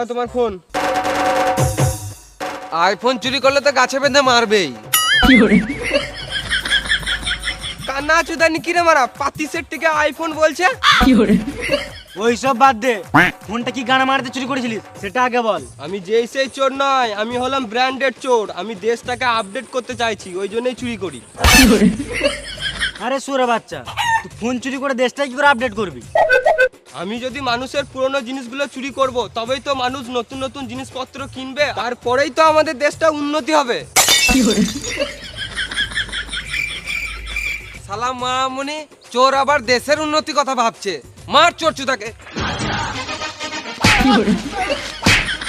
নাও তোমার phone. IPhone চুরি করলে তো গাছে বেঁধে মারবেই। কান্না চুদানি কিরে মারা, পাতি সেট থেকে আইফোন বলছে। ওই সব বাদ দে, ফোনটা কি গানা মারতে চুরি করেছিলিস সেটা আগে বল। আমি যেই সেই চোর নয়, আমি হলাম ব্র্যান্ডেড চোর। আমি দেশটাকে আপডেট করতে চাইছি, ওই জন্যই চুরি করি। আরে সুরে বাচ্চা, তুই ফোন চুরি করে দেশটাই কি করে আপডেট করবি? আমি যদি মানুষের পুরনো জিনিসগুলো চুরি করব, তবেই তো মানুষ নতুন নতুন জিনিসপত্র কিনবে, তারপরেই তো আমাদের দেশটা উন্নতি হবে। সালাম মামুনি, চোর আবার দেশের উন্নতি কথা ভাবছে। মার চোর চুদাকে।